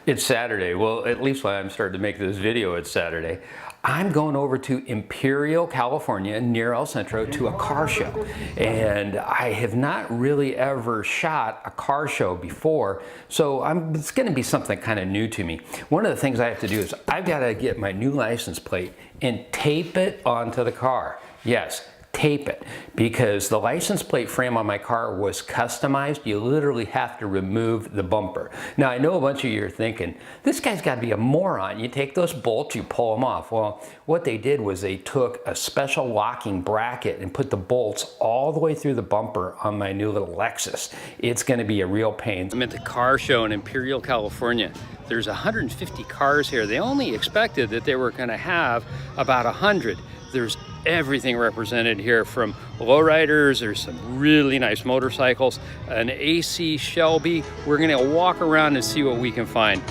It's Saturday. Well, at least when I'm starting to make this video, it's Saturday. I'm going over to Imperial, California, near El Centro, to a car show. And I have not really ever shot a car show before, so it's going to be something kind of new to me. One of the things I have to do is I've got to get my new license plate and tape it onto the car. Yes, tape it, because the license plate frame on my car was customized. You literally have to remove the bumper. Now, I know a bunch of you are thinking, this guy's got to be a moron. You take those bolts, you pull them off. Well, what they did was they took a special locking bracket and put the bolts all the way through the bumper on my new little Lexus. It's going to be a real pain. I'm at the car show in Imperial, California. There's 150 cars here. They only expected that they were going to have about 100. There's everything represented here, from lowriders, there's some really nice motorcycles, an AC Shelby. We're gonna walk around and see what we can find.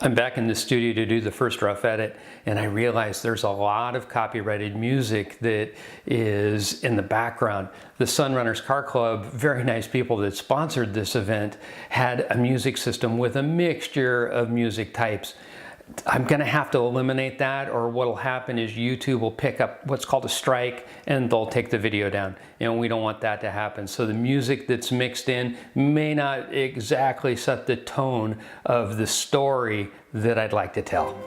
I'm back in the studio to do the first rough edit, and I realized there's a lot of copyrighted music that is in the background. The Sunrunners Car Club, very nice people that sponsored this event, had a music system with a mixture of music types. I'm going to have to eliminate that, or what'll happen is YouTube will pick up what's called a strike and they'll take the video down, and we don't want that to happen. So the music that's mixed in may not exactly set the tone of the story that I'd like to tell.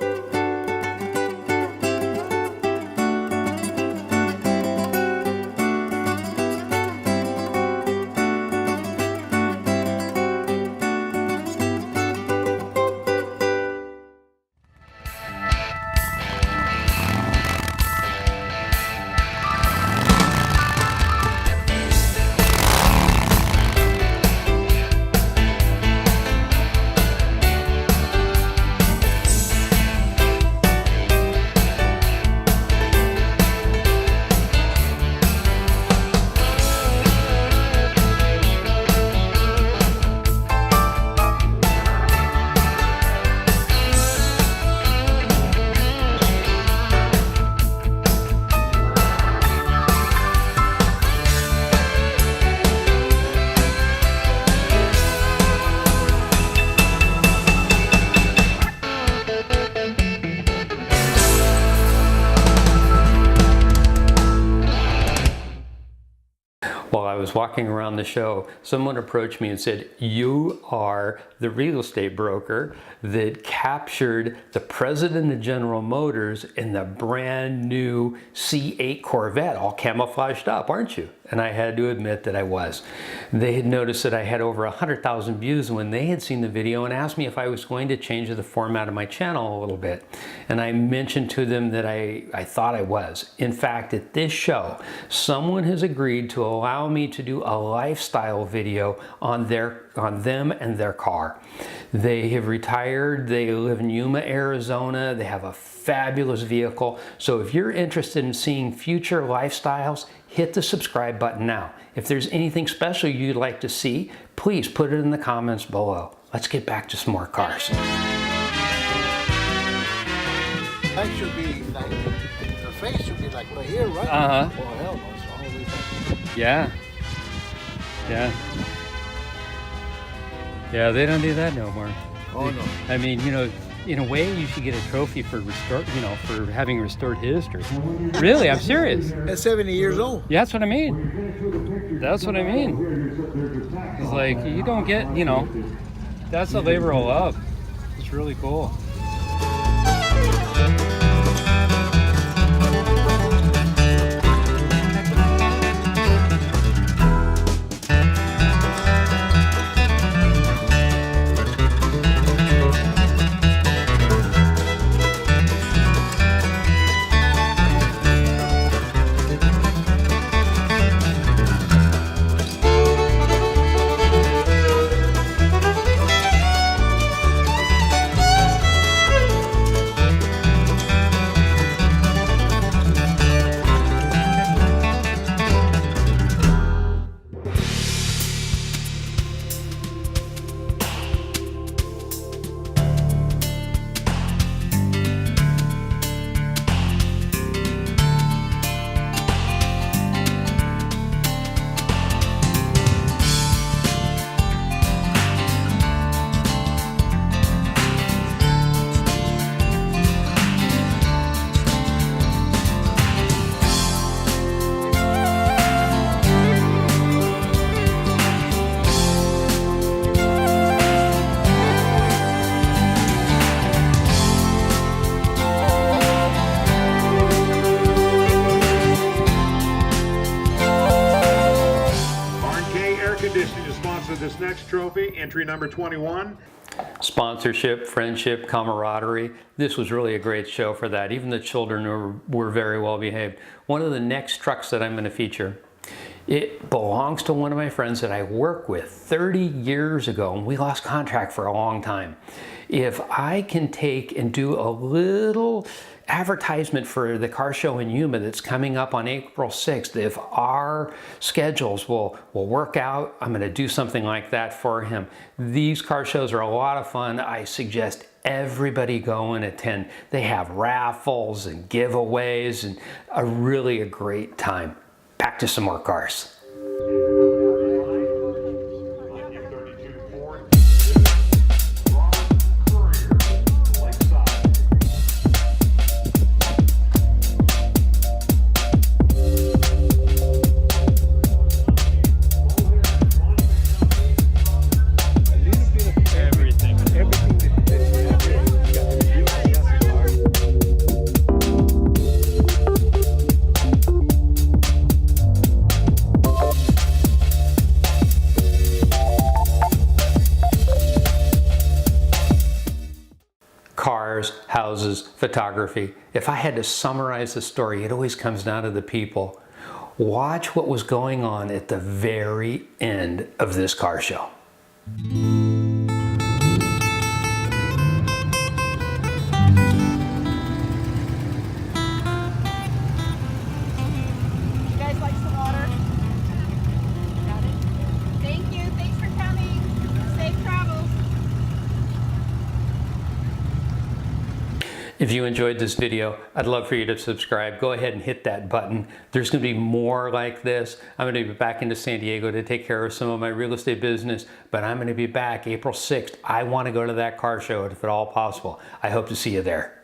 While I was walking around the show, someone approached me and said, "You are the real estate broker that captured the president of General Motors in the brand new C8 Corvette, all camouflaged up, aren't you?" And I had to admit that I was. They had noticed that I had over 100,000 views when they had seen the video, and asked me if I was going to change the format of my channel a little bit. And I mentioned to them that I thought I was. In fact, at this show, someone has agreed to allow me to do a lifestyle video on them and their car. They have retired, they live in Yuma, Arizona, they have a fabulous vehicle. So if you're interested in seeing future lifestyles, hit the subscribe button now. If there's anything special you'd like to see, please put it in the comments below. Let's get back to some more cars. That should be like, the face should be like right here, right? Uh-huh. Oh, hell no, it's all the way back. Yeah. Yeah. Yeah, they don't do that no more. Oh, no. I mean, you know, in a way, you should get a trophy for for having restored history. Really, I'm serious. That's 70 years old. Yeah, that's what I mean. That's what I mean. It's like, you don't get, that's a labor of love. It's really cool. Air Conditioning to sponsor this next trophy, entry number 21. Sponsorship, friendship, camaraderie. This was really a great show for that. Even the children were very well behaved. One of the next trucks that I'm going to feature, it belongs to one of my friends that I worked with 30 years ago, and we lost contract for a long time. If I can take and do a little advertisement for the car show in Yuma that's coming up on April 6th, if our schedules will work out, I'm going to do something like that for him. These car shows are a lot of fun. I suggest everybody go and attend. They have raffles and giveaways and really a great time. Back to some more cars. Cars, houses, photography. If I had to summarize the story, it always comes down to the people. Watch what was going on at the very end of this car show. You guys like some water? Got it? Thank you. Thanks for coming. Safe travels. If you enjoyed this video, I'd love for you to subscribe. Go ahead and hit that button. There's going to be more like this. I'm going to be back into San Diego to take care of some of my real estate business, but I'm going to be back April 6th. I want to go to that car show if at all possible. I hope to see you there.